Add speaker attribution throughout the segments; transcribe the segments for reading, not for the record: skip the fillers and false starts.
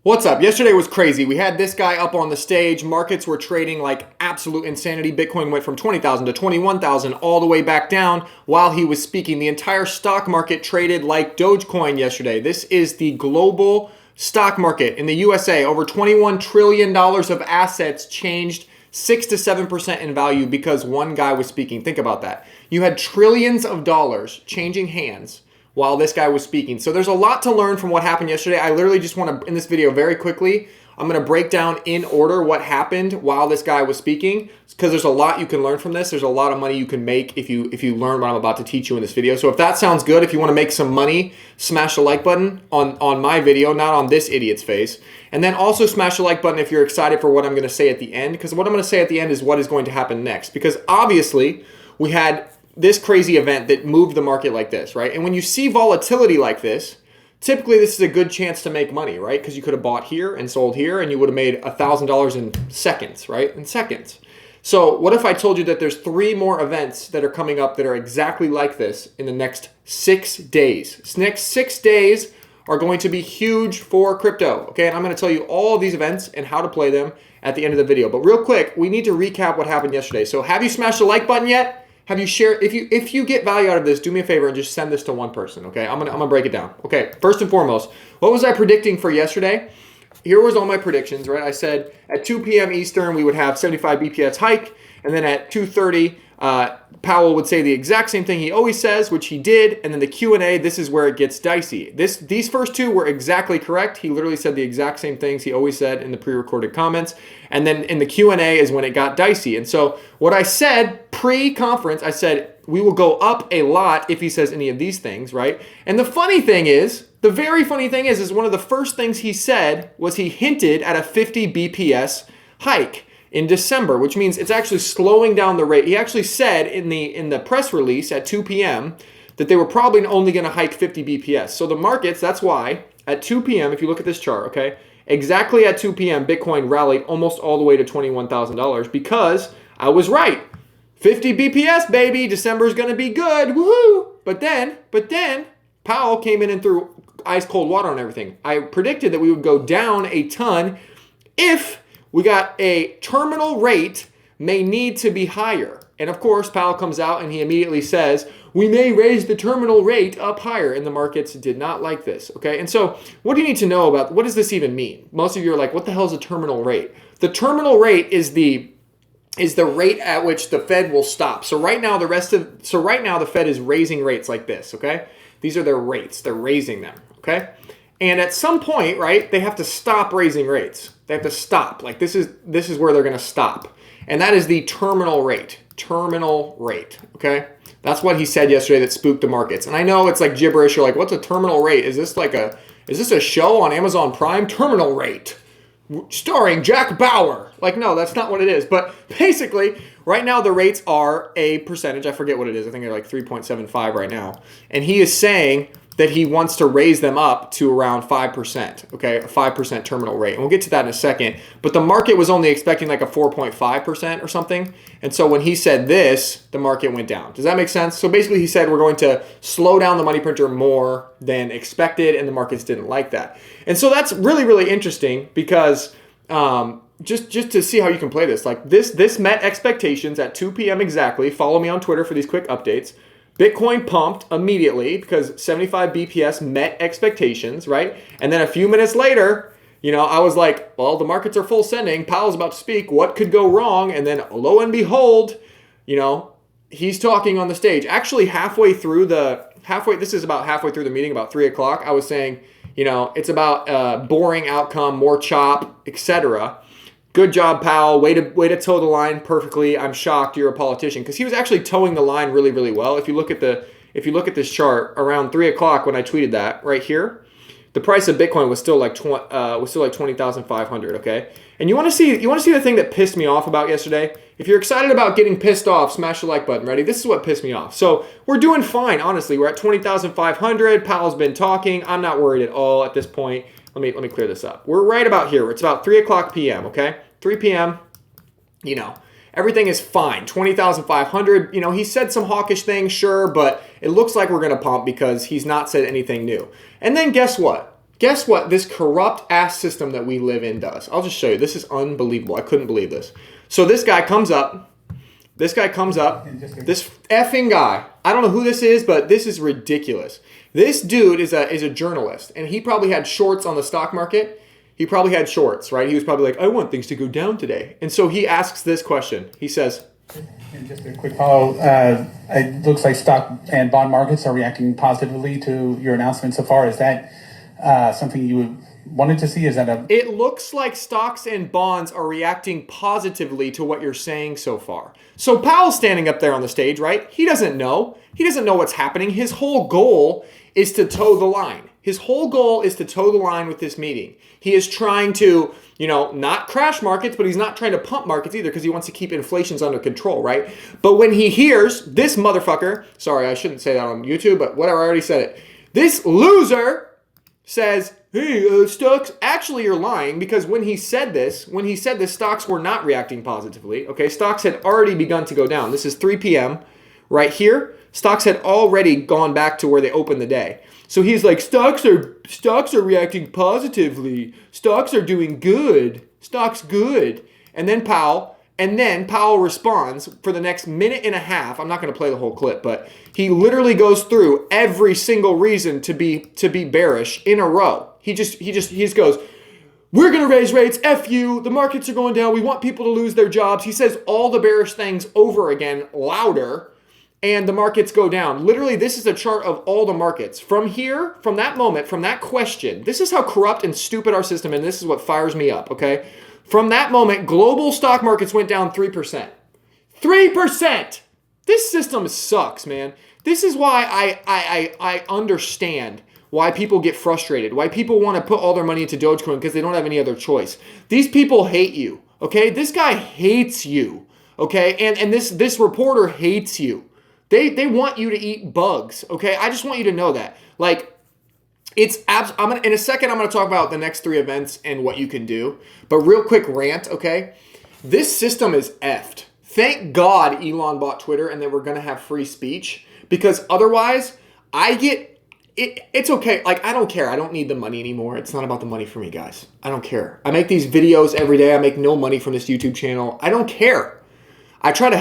Speaker 1: What's up? Yesterday was crazy. We had this guy up on the stage. Markets were trading like absolute insanity. Bitcoin went from 20,000 to 21,000 all the way back down while he was speaking. The entire stock market traded like Dogecoin yesterday. This is the global stock market in the USA. Over $21 trillion of assets changed 6 to 7% in value because one guy was speaking. Think about that. You had trillions of dollars changing hands while this guy was speaking. So there's a lot to learn from what happened yesterday. I literally just want to, in this video very quickly, I'm going to break down in order what happened while this guy was speaking, because there's a lot you can learn from this. There's a lot of money you can make if you learn what I'm about to teach you in this video. So if that sounds good, if you want to make some money, smash the like button on my video, not on this idiot's face. And then also smash the like button if you're excited for what I'm going to say at the end, because what I'm going to say at the end is what is going to happen next. Because obviously we had this crazy event that moved the market like this, right? And when you see volatility like this, typically this is a good chance to make money, right? Because you could have bought here and sold here and you would have made $1,000 in seconds, right? In seconds. So what if I told you that there's 3 more events that are coming up that are exactly like this in the next 6 days? This next 6 days are going to be huge for crypto, okay? And I'm going to tell you all of these events and how to play them at the end of the video. But real quick, we need to recap what happened yesterday. So have you smashed the like button yet? Have you shared? If you get value out of this, do me a favor and just send this to one person, okay? I'm gonna break it down. Okay, first and foremost, what was I predicting for yesterday? Here was all my predictions, right? I said at 2 p.m. Eastern we would have 75 BPS hike, and then at 2:30 Powell would say the exact same thing he always says, which he did, and then the Q&A, this is where it gets dicey. These first two were exactly correct. He literally said the exact same things he always said in the pre-recorded comments, and then in the Q&A is when it got dicey. And so what I said pre-conference, I said we will go up a lot if he says any of these things, right? And the funny thing is, the very funny thing is one of the first things he said was he hinted at a 50 BPS hike in December, which means it's actually slowing down the rate. He actually said in the press release at 2 p.m. that they were probably only going to hike 50 BPS. So the markets, that's why at 2 p.m., if you look at this chart, okay, exactly at 2 p.m., Bitcoin rallied almost all the way to $21,000 because I was right. 50 BPS, baby, December's going to be good, woohoo! But then Powell came in and threw ice cold water on everything. I predicted that we would go down a ton if we got a terminal rate may need to be higher. And of course, Powell comes out and he immediately says, we may raise the terminal rate up higher. And the markets did not like this, okay? And so what do you need to know about, what does this even mean? Most of you are like, what the hell is a terminal rate? The terminal rate is the rate at which the Fed will stop. So right now the Fed is raising rates like this, okay? These are their rates. They're raising them, okay? And at some point, right, they have to stop raising rates. They have to stop. Like this is where they're going to stop. And that is the terminal rate. Terminal rate, okay? That's what he said yesterday that spooked the markets. And I know it's like gibberish. You're like, what's a terminal rate? Is this a show on Amazon Prime? Terminal rate, starring Jack Bauer. Like, no, that's not what it is. But basically, right now the rates are a percentage. I forget what it is. I think they're like 3.75 right now. And he is saying that he wants to raise them up to around 5%, okay, a 5% terminal rate. And we'll get to that in a second. But the market was only expecting like a 4.5% or something. And so when he said this, the market went down. Does that make sense? So basically he said we're going to slow down the money printer more than expected, and the markets didn't like that. And so that's really, really interesting because just to see how you can play this. Like this met expectations at 2 p.m. exactly. Follow me on Twitter for these quick updates. Bitcoin pumped immediately because 75 BPS met expectations, right? And then a few minutes later, I was like, well, the markets are full sending. Powell's about to speak. What could go wrong? And then lo and behold, he's talking on the stage. Actually, this is about halfway through the meeting, about 3 o'clock. I was saying, it's about boring outcome, more chop, etc. Good job, Powell. Way to toe the line perfectly. I'm shocked you're a politician, because he was actually towing the line really, really well. If you look at this chart around 3 o'clock when I tweeted that right here, the price of Bitcoin was still like 20,500. Okay, and you want to see the thing that pissed me off about yesterday. If you're excited about getting pissed off, smash the like button. Ready? This is what pissed me off. So we're doing fine, honestly. We're at 20,500. Powell's been talking. I'm not worried at all at this point. Let me clear this up. We're right about here. It's about 3 o'clock p.m., okay? 3 p.m., everything is fine. 20,500, he said some hawkish things, sure, but it looks like we're going to pump because he's not said anything new. And then guess what? Guess what this corrupt ass system that we live in does? I'll just show you. This is unbelievable. I couldn't believe this. So this guy comes up. This effing guy. I don't know who this is, but this is ridiculous. This dude is a journalist, and he probably had shorts on the stock market. He probably had shorts, right? He was probably like, I want things to go down today. And so he asks this question. He says,
Speaker 2: and just a quick follow. It looks like stock and bond markets are reacting positively to your announcement so far. Is that something you wanted to see?
Speaker 1: It looks like stocks and bonds are reacting positively to what you're saying so far. So Powell's standing up there on the stage, right? He doesn't know. He doesn't know what's happening. His whole goal is to toe the line. His whole goal is to toe the line with this meeting. He is trying to, not crash markets, but he's not trying to pump markets either because he wants to keep inflations under control, right? But when he hears this motherfucker, sorry, I shouldn't say that on YouTube, but whatever, I already said it. This loser says, hey, stocks, actually you're lying, because when he said this, stocks were not reacting positively, okay? Stocks had already begun to go down. This is 3 p.m. right here. Stocks had already gone back to where they opened the day. So he's like, stocks are reacting positively. Stocks are doing good. Stocks good. And then Powell responds for the next minute and a half. I'm not going to play the whole clip, but he literally goes through every single reason to be bearish in a row. He just goes, we're going to raise rates. F you. The markets are going down. We want people to lose their jobs. He says all the bearish things over again, louder, and the markets go down. Literally, this is a chart of all the markets. From here, from that moment, from that question, this is how corrupt and stupid our system is, and this is what fires me up, okay? From that moment, global stock markets went down 3%. 3%! This system sucks, man. This is why I understand why people get frustrated, why people want to put all their money into Dogecoin because they don't have any other choice. These people hate you, okay? This guy hates you, okay? And this reporter hates you. They want you to eat bugs, okay? I just want you to know that. Like, in a second, I'm going to talk about the next 3 events and what you can do. But real quick rant, okay? This system is effed. Thank God Elon bought Twitter and that we're going to have free speech, because otherwise it's okay. Like, I don't care. I don't need the money anymore. It's not about the money for me, guys. I don't care. I make these videos every day. I make no money from this YouTube channel. I don't care. I'm trying to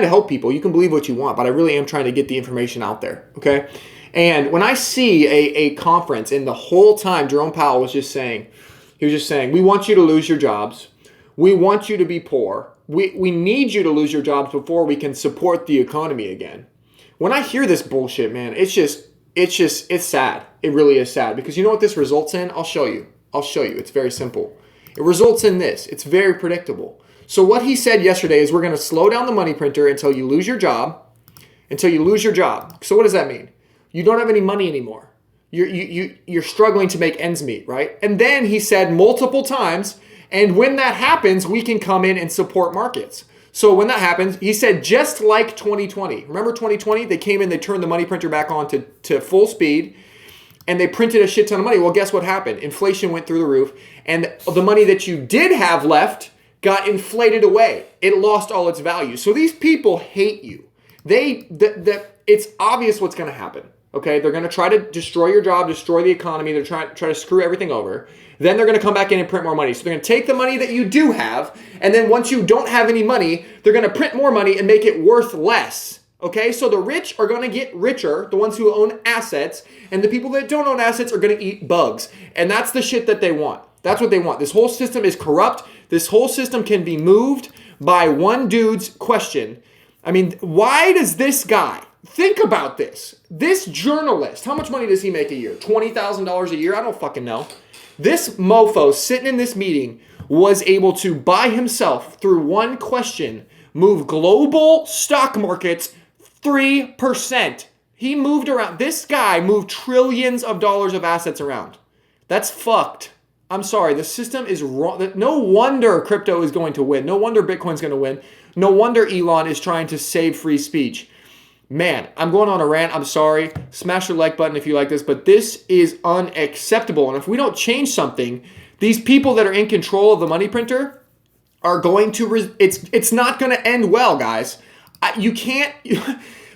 Speaker 1: help people. You can believe what you want, but I really am trying to get the information out there, okay? And when I see a conference, and the whole time Jerome Powell was just saying, we want you to lose your jobs. We want you to be poor. We need you to lose your jobs before we can support the economy again. When I hear this bullshit, man, it's sad. It really is sad, because you know what this results in? I'll show you. It's very simple. It results in this. It's very predictable. So what he said yesterday is we're going to slow down the money printer until you lose your job. So what does that mean? You don't have any money anymore. You're struggling to make ends meet, right? And then he said multiple times, and when that happens, we can come in and support markets. So when that happens, he said just like 2020. Remember 2020? They came in, they turned the money printer back on to full speed, and they printed a shit ton of money. Well, guess what happened? Inflation went through the roof, and the money that you did have left got inflated away. It lost all its value. So these people hate you. It's obvious what's going to happen. Okay, they're going to try to destroy your job, destroy the economy. They're try to screw everything over. Then they're going to come back in and print more money. So they're going to take the money that you do have, and then once you don't have any money, they're going to print more money and make it worth less. Okay, so the rich are going to get richer, the ones who own assets, and the people that don't own assets are going to eat bugs. And that's the shit that they want. That's what they want. This whole system is corrupt. This whole system can be moved by one dude's question. I mean, why does this guy, think about this, this journalist, how much money does he make a year? $20,000 a year? I don't fucking know. This mofo sitting in this meeting was able to, by himself, through one question, move global stock markets 3%. He moved around. This guy moved trillions of dollars of assets around. That's fucked. I'm sorry, the system is wrong. No wonder crypto is going to win. No wonder Bitcoin's going to win. No wonder Elon is trying to save free speech. Man, I'm going on a rant. I'm sorry. Smash the like button if you like this, but this is unacceptable. And if we don't change something, these people that are in control of the money printer are going to, it's not going to end well, guys. You can't,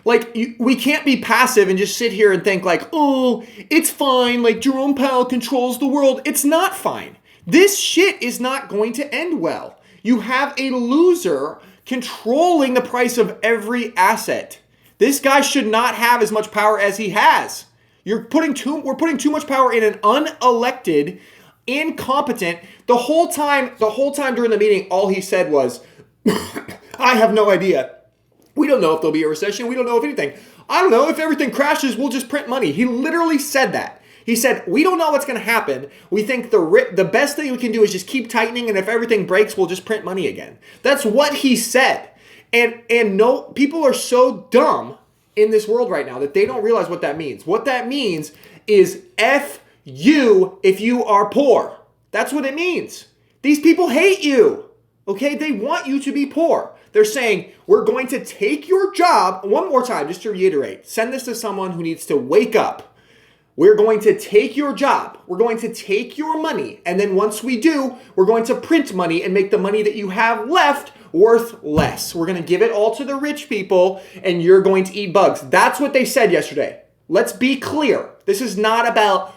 Speaker 1: Like, we can't be passive and just sit here and think like, oh, it's fine. Like, Jerome Powell controls the world. It's not fine. This shit is not going to end well. You have a loser controlling the price of every asset. This guy should not have as much power as he has. We're putting too much power in an unelected, incompetent. The whole time during the meeting, all he said was, I have no idea. We don't know if there'll be a recession. We don't know if anything. I don't know. If everything crashes, we'll just print money. He literally said that. He said, we don't know what's going to happen. We think the best thing we can do is just keep tightening, and if everything breaks, we'll just print money again. That's what he said. And no, people are so dumb in this world right now that they don't realize what that means. What that means is F you if you are poor. That's what it means. These people hate you. Okay? They want you to be poor. They're saying, we're going to take your job. One more time, just to reiterate. Send this to someone who needs to wake up. We're going to take your job. We're going to take your money. And then once we do, we're going to print money and make the money that you have left worth less. We're going to give it all to the rich people, and you're going to eat bugs. That's what they said yesterday. Let's be clear. This is not about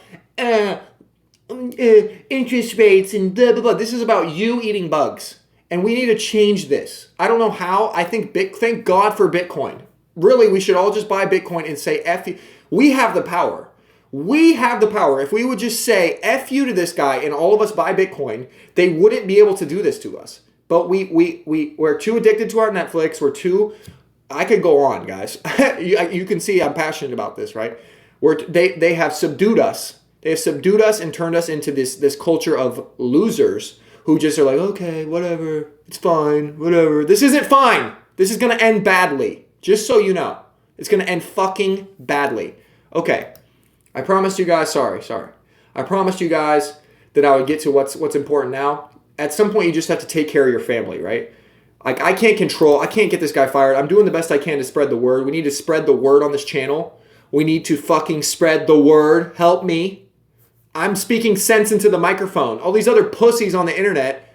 Speaker 1: interest rates and blah, blah, blah. This is about you eating bugs. And we need to change this. I don't know how. I think thank God for Bitcoin. Really, we should all just buy Bitcoin and say F you. We have the power. We have the power. If we would just say F you to this guy and all of us buy Bitcoin, they wouldn't be able to do this to us. But we're too addicted to our Netflix. I could go on, guys. You can see I'm passionate about this, right? They have subdued us. They have subdued us and turned us into this culture of losers who just are like, okay, whatever, it's fine, whatever. This isn't fine. This is going to end badly. Just so you know. It's going to end fucking badly. Okay. I promised you guys, sorry. I promised you guys that I would get to what's important now. At some point, you just have to take care of your family, right? Like, I can't get this guy fired. I'm doing the best I can to spread the word. We need to spread the word on this channel. We need to fucking spread the word. Help me. I'm speaking sense into the microphone. All these other pussies on the internet,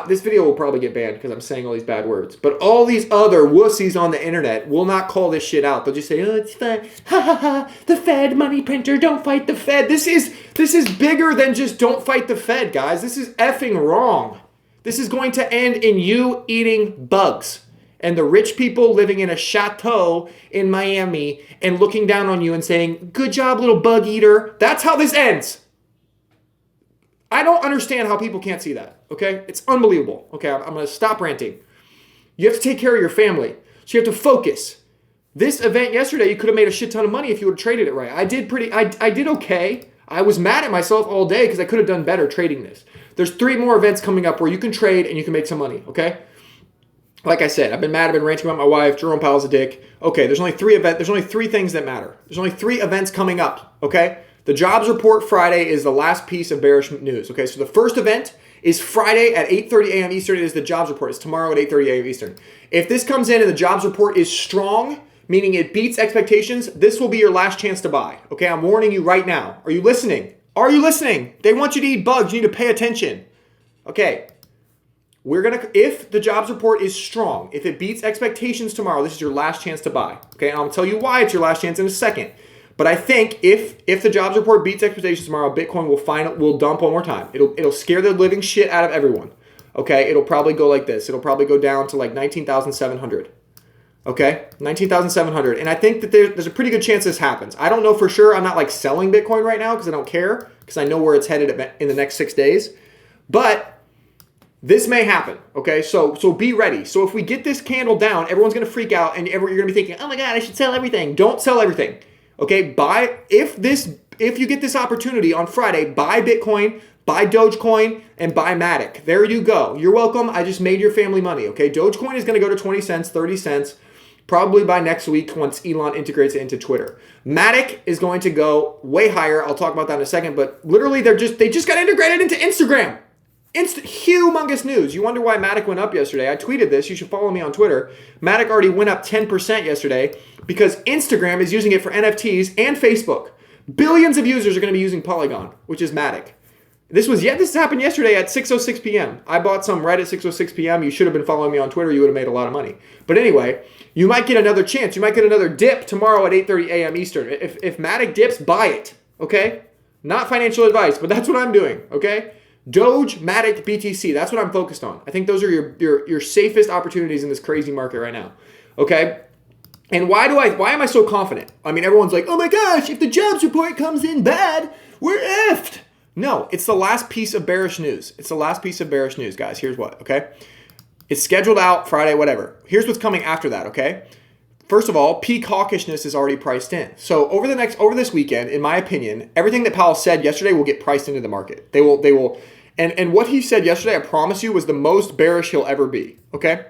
Speaker 1: this video will probably get banned because I'm saying all these bad words, but all these other wussies on the internet will not call this shit out. They'll just say, oh, it's fine. Ha ha ha. The Fed, money printer, don't fight the Fed. This is bigger than just don't fight the Fed, guys. This is effing wrong. This is going to end in you eating bugs and the rich people living in a chateau in Miami and looking down on you and saying, good job, little bug eater. That's how this ends. I don't understand how people can't see that, okay? It's unbelievable. Okay, I'm going to stop ranting. You have to take care of your family. So you have to focus. This event yesterday, you could have made a shit ton of money if you would have traded it right. I did okay. I was mad at myself all day because I could have done better trading this. There's 3 more events coming up where you can trade and you can make some money, okay? Like I said, I've been ranting about my wife. Jerome Powell's a dick. Okay, there's only 3 things that matter. There's only 3 events coming up, okay? The jobs report Friday is the last piece of bearish news. Okay, so the first event is Friday at 8:30 a.m. Eastern. It is the jobs report. It's tomorrow at 8:30 a.m. Eastern. If this comes in and the jobs report is strong, meaning it beats expectations, this will be your last chance to buy. Okay, I'm warning you right now. Are you listening? Are you listening? They want you to eat bugs. You need to pay attention. Okay, if the jobs report is strong, if it beats expectations tomorrow, this is your last chance to buy. Okay, and I'll tell you why it's your last chance in a second. But I think if the jobs report beats expectations tomorrow, Bitcoin will dump one more time. It'll scare the living shit out of everyone. Okay, it'll probably go like this. It'll probably go down to like 19,700. Okay, 19,700. And I think that there's a pretty good chance this happens. I don't know for sure. I'm not like selling Bitcoin right now because I don't care because I know where it's headed in the next 6 days. But this may happen. Okay, so be ready. So if we get this candle down, everyone's gonna freak out and you're gonna be thinking, oh my God, I should sell everything. Don't sell everything. Okay, if you get this opportunity on Friday, buy Bitcoin, buy Dogecoin, and buy Matic. There you go. You're welcome. I just made your family money. Okay, Dogecoin is going to go to 20 cents, 30 cents, probably by next week once Elon integrates it into Twitter. Matic is going to go way higher. I'll talk about that in a second, but literally they just got integrated into Instagram. Humongous news. You wonder why Matic went up yesterday. I tweeted this. You should follow me on Twitter. Matic already went up 10% yesterday because Instagram is using it for NFTs and Facebook. Billions of users are going to be using Polygon, which is Matic. This happened yesterday at 6:06 p.m. I bought some right at 6:06 p.m. You should have been following me on Twitter. You would have made a lot of money. But anyway, you might get another chance. You might get another dip tomorrow at 8:30 a.m. Eastern. If Matic dips, buy it. Okay? Not financial advice, but that's what I'm doing. Okay? Doge, Matic, BTC. That's what I'm focused on. I think those are your safest opportunities in this crazy market right now. Okay? And why am I so confident? I mean, everyone's like, oh my gosh, if the jobs report comes in bad, we're effed. No, it's the last piece of bearish news. It's the last piece of bearish news, guys. Here's what, okay? It's scheduled out Friday, whatever. Here's what's coming after that, okay? First of all, peak hawkishness is already priced in. So over this weekend, in my opinion, everything that Powell said yesterday will get priced into the market. They will, and what he said yesterday, I promise you, was the most bearish he'll ever be, okay?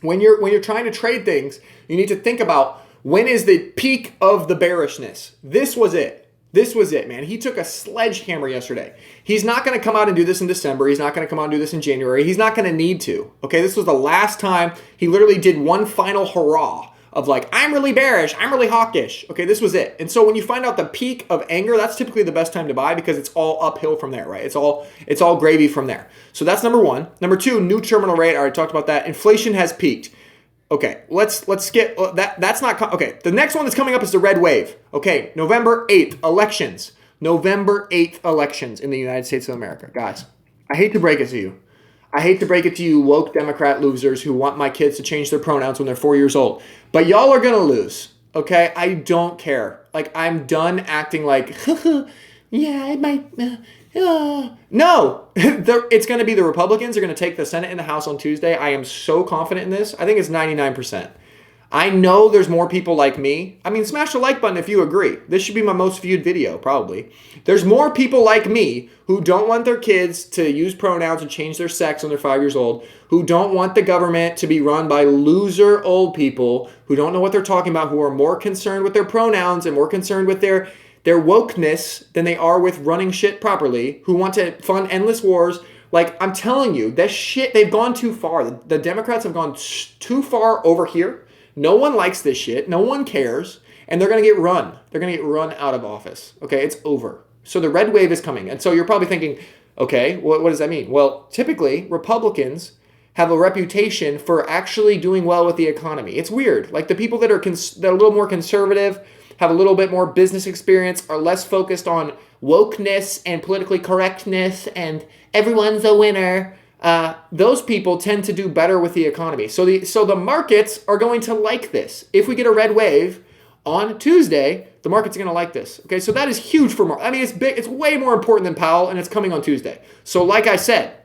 Speaker 1: When you're trying to trade things, you need to think about when is the peak of the bearishness. This was it. This was it, man. He took a sledgehammer yesterday. He's not going to come out and do this in December. He's not going to come out and do this in January. He's not going to need to. Okay, this was the last time he literally did one final hurrah of like, I'm really bearish, I'm really hawkish. Okay, this was it. And so when you find out the peak of anger, that's typically the best time to buy because it's all uphill from there, right? It's all gravy from there. So that's number one. Number two, new terminal rate. I already talked about that. Inflation has peaked. Okay, let's skip that. That's not okay. The next one that's coming up is the red wave. Okay, November 8th, elections. November 8th, elections in the United States of America. Guys, I hate to break it to you. I hate to break it to you woke Democrat losers who want my kids to change their pronouns when they're 4 years old. But y'all are going to lose, okay? I don't care. Like, I'm done acting like, yeah, it might... No, it's going to be the Republicans are going to take the Senate and the House on Tuesday. I am so confident in this. I think it's 99%. I know there's more people like me. I mean, smash the like button if you agree. This should be my most viewed video, probably. There's more people like me who don't want their kids to use pronouns and change their sex when they're 5 years old, who don't want the government to be run by loser old people who don't know what they're talking about, who are more concerned with their pronouns and more concerned with their wokeness than they are with running shit properly, who want to fund endless wars. Like, I'm telling you, that shit, they've gone too far. The Democrats have gone too far over here. No one likes this shit. No one cares. And they're going to get run. They're going to get run out of office. Okay, it's over. So the red wave is coming. And so you're probably thinking, okay, what does that mean? Well, typically, Republicans have a reputation for actually doing well with the economy. It's weird. Like, the people that are a little more conservative, have a little bit more business experience, are less focused on wokeness and politically correctness and everyone's a winner. Those people tend to do better with the economy. So the markets are going to like this. If we get a red wave on Tuesday, the market's going to like this. Okay, so that is huge for markets. I mean, it's big. It's way more important than Powell, and it's coming on Tuesday. So like I said,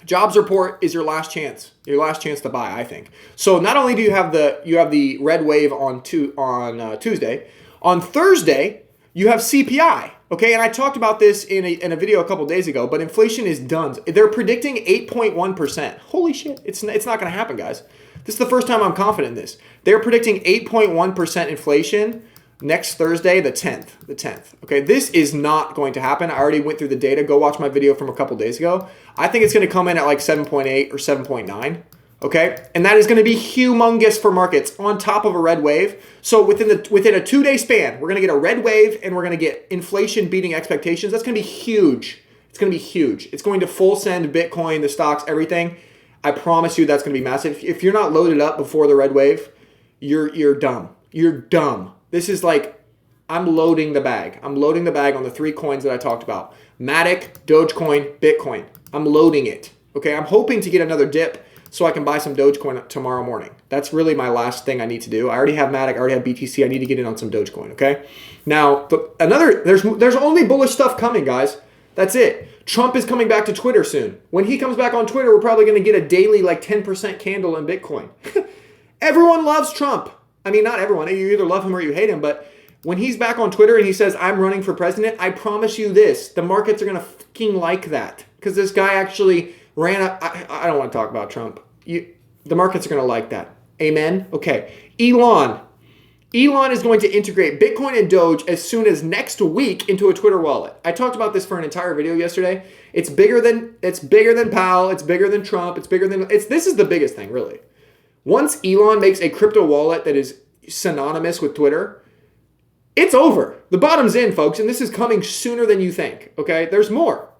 Speaker 1: jobs report is your last chance to buy, I think. So not only do you have the red wave on Tuesday, on Thursday you have CPI. Okay, and I talked about this in a video a couple days ago, but inflation is done. They're predicting 8.1%. Holy shit, it's not going to happen, guys. This is the first time I'm confident in this. They're predicting 8.1% inflation next Thursday, the 10th. Okay, this is not going to happen. I already went through the data. Go watch my video from a couple days ago. I think it's going to come in at like 7.8 or 7.9. Okay, and that is going to be humongous for markets on top of a red wave. So within a 2-day span, we're going to get a red wave and we're going to get inflation beating expectations. That's going to be huge. It's going to be huge. It's going to full send Bitcoin, the stocks, everything. I promise you that's going to be massive. If you're not loaded up before the red wave, you're dumb. You're dumb. This is like, I'm loading the bag. I'm loading the bag on the 3 coins that I talked about. Matic, Dogecoin, Bitcoin. I'm loading it. Okay, I'm hoping to get another dip so I can buy some Dogecoin tomorrow morning. That's really my last thing I need to do. I already have Matic, I already have BTC. I need to get in on some Dogecoin, okay? Now, there's only bullish stuff coming, guys. That's it. Trump is coming back to Twitter soon. When he comes back on Twitter, we're probably going to get a daily like 10% candle in Bitcoin. Everyone loves Trump. I mean, not everyone. You either love him or you hate him, but when he's back on Twitter and he says, I'm running for president, I promise you this, the markets are going to fucking like that. Because this guy actually ran up. I don't want to talk about Trump. The markets are going to like that. Amen? Okay. Elon is going to integrate Bitcoin and Doge as soon as next week into a Twitter wallet. I talked about this for an entire video yesterday. It's bigger than Powell. It's bigger than Trump. This is the biggest thing, really. Once Elon makes a crypto wallet that is synonymous with Twitter, it's over. The bottom's in, folks, and this is coming sooner than you think. Okay? There's more.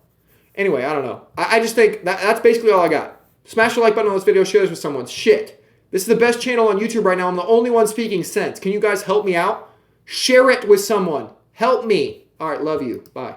Speaker 1: Anyway, I don't know. I just think that's basically all I got. Smash the like button on this video. Share this with someone. Shit. This is the best channel on YouTube right now. I'm the only one speaking sense. Can you guys help me out? Share it with someone. Help me. All right, love you. Bye.